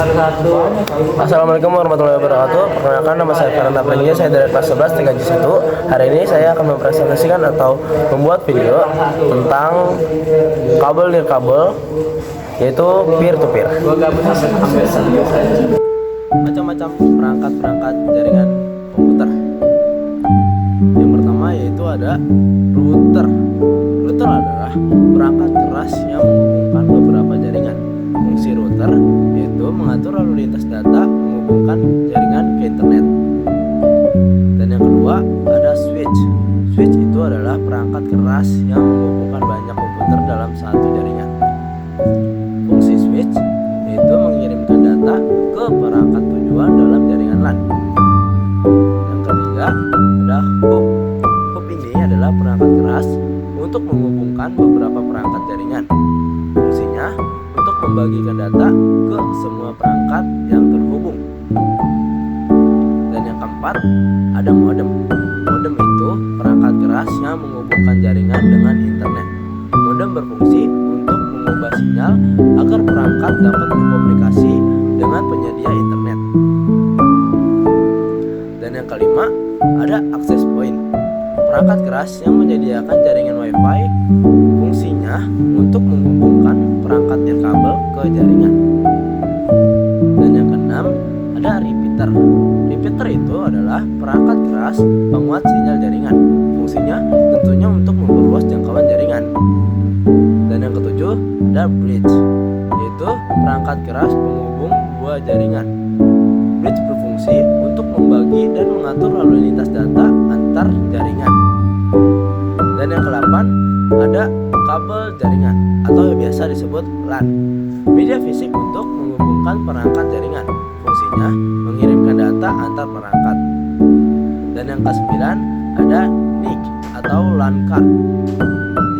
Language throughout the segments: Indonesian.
Assalamualaikum warahmatullahi wabarakatuh. Perkenalkan, nama saya Farhan Aprilio, saya dari kelas 11 TKJ1. Hari ini saya akan mempresentasikan atau membuat video tentang kabel nirkabel, yaitu peer to peer. Macam-macam perangkat jaringan komputer. Yang pertama yaitu ada router. Router adalah perangkat keras yang menghubungkan beberapa jaringan. Fungsi router yaitu mengatur lalu lintas data menghubungkan jaringan ke internet. Dan yang kedua ada switch. Switch itu adalah perangkat keras yang menghubungkan banyak komputer dalam satu jaringan. Fungsi switch yaitu mengirimkan data ke perangkat tujuan dalam jaringan LAN. Yang ketiga ada hub. Hub ini adalah perangkat keras untuk menghubungkan beberapa perangkat jaringan. Fungsinya untuk membagikan data ke semua perangkat yang terhubung. Dan yang keempat ada modem. Modem itu perangkat keras yang menghubungkan jaringan dengan internet. Modem berfungsi untuk mengubah sinyal agar perangkat dapat berkomunikasi dengan penyedia internet. Dan yang kelima ada access point. Perangkat keras yang menyediakan jaringan WiFi, fungsinya untuk menghubungkan perangkat nirkabel ke jaringan. Dan yang keenam ada repeater. Repeater itu adalah perangkat keras penguat sinyal jaringan. Fungsinya tentunya untuk memperluas jangkauan jaringan. Dan yang ketujuh ada bridge, yaitu perangkat keras penghubung dua jaringan. Bridge berfungsi untuk membagi dan mengatur lalu lintas data antar jaringan. Dan yang ke-8 ada kabel jaringan atau biasa disebut LAN. Media fisik untuk menghubungkan perangkat jaringan. Fungsinya mengirimkan data antar perangkat. Dan yang ke-9 ada NIC atau LAN card.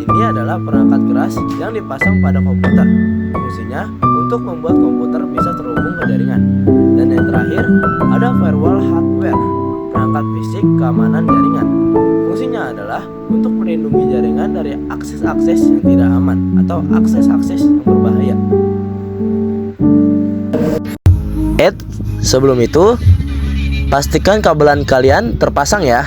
Ini adalah perangkat keras yang dipasang pada komputer. Fungsinya untuk membuat komputer bisa terhubung ke jaringan. Dan yang terakhir ada firewall hardware, perangkat fisik keamanan jaringan. Fungsinya adalah untuk melindungi jaringan dari akses-akses yang tidak aman atau akses-akses yang berbahaya. Sebelum itu pastikan kabelan kalian terpasang ya.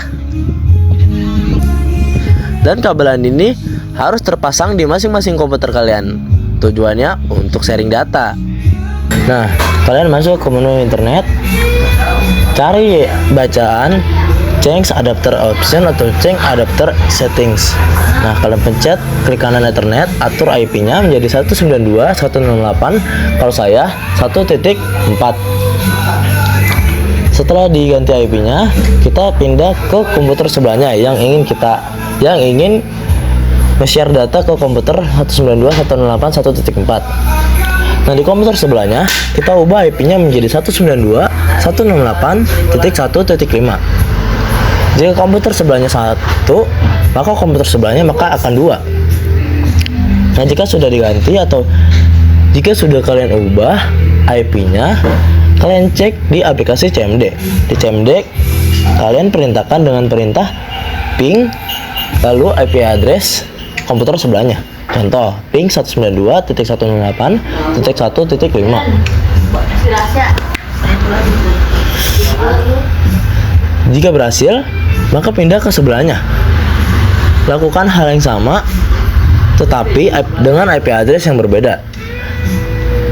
Dan kabelan ini harus terpasang di masing-masing komputer kalian. Tujuannya untuk sharing data. Nah, kalian masuk ke menu internet, cari bacaan change adapter option atau change adapter settings. Nah, kalian pencet klik kanan Ethernet, atur IP-nya menjadi 192.168. Kalau saya 1.4. Setelah diganti IP-nya, kita pindah ke komputer sebelahnya yang ingin nge-share data ke komputer 192.168.1.4. Nah, di komputer sebelahnya kita ubah IP-nya menjadi 192.168.1.5. Jika komputer sebelahnya 1, maka komputer sebelahnya akan 2. Nah, jika sudah diganti atau jika sudah kalian ubah IP-nya, kalian cek di aplikasi CMD. Di CMD kalian perintahkan dengan perintah ping lalu IP address komputer sebelahnya. Contoh, ping 192.168.1.5. Jika berhasil, maka pindah ke sebelahnya. Lakukan hal yang sama, tetapi dengan IP address yang berbeda.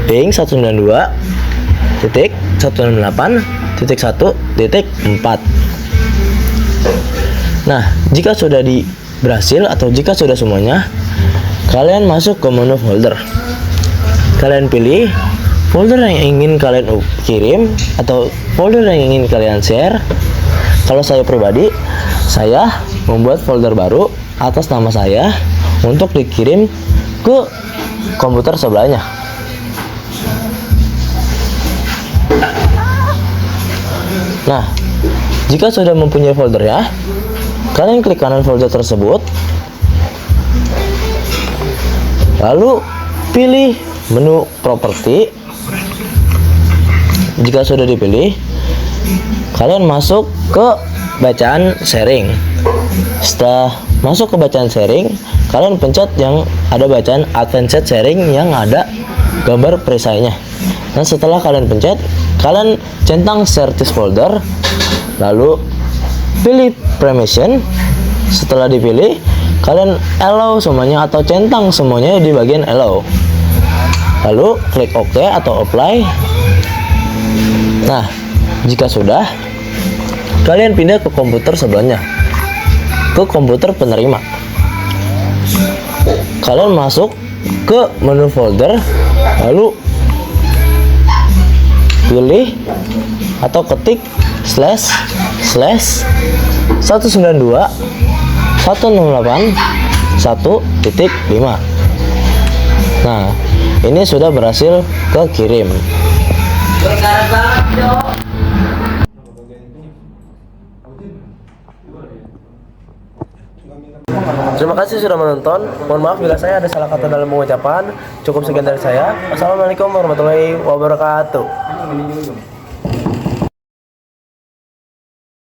Ping 192.168.1.4. Nah, jika sudah berhasil atau jika sudah semuanya, kalian masuk ke menu folder. Kalian pilih folder yang ingin kalian kirim atau folder yang ingin kalian share. Kalau saya pribadi, saya membuat folder baru atas nama saya untuk dikirim ke komputer sebelahnya. Nah, jika sudah mempunyai foldernya, kalian klik kanan folder tersebut, lalu pilih menu properti. Jika sudah dipilih, kalian masuk ke bacaan sharing. Setelah masuk ke bacaan sharing, kalian pencet yang ada bacaan advanced sharing yang ada gambar perisainya. Nah, setelah kalian pencet, kalian centang share this folder, lalu pilih permission. Setelah dipilih, kalian allow semuanya atau centang semuanya di bagian allow. Lalu klik OK atau apply. Nah, jika sudah, kalian pindah ke komputer sebelahnya, ke komputer penerima. Kalian masuk ke menu folder, lalu pilih atau ketik //192 168 1.5. Nah, ini sudah berhasil kekirim. Terima kasih sudah menonton. Mohon maaf bila saya ada salah kata dalam pengucapan. Cukup sekian dari saya. Assalamualaikum warahmatullahi wabarakatuh.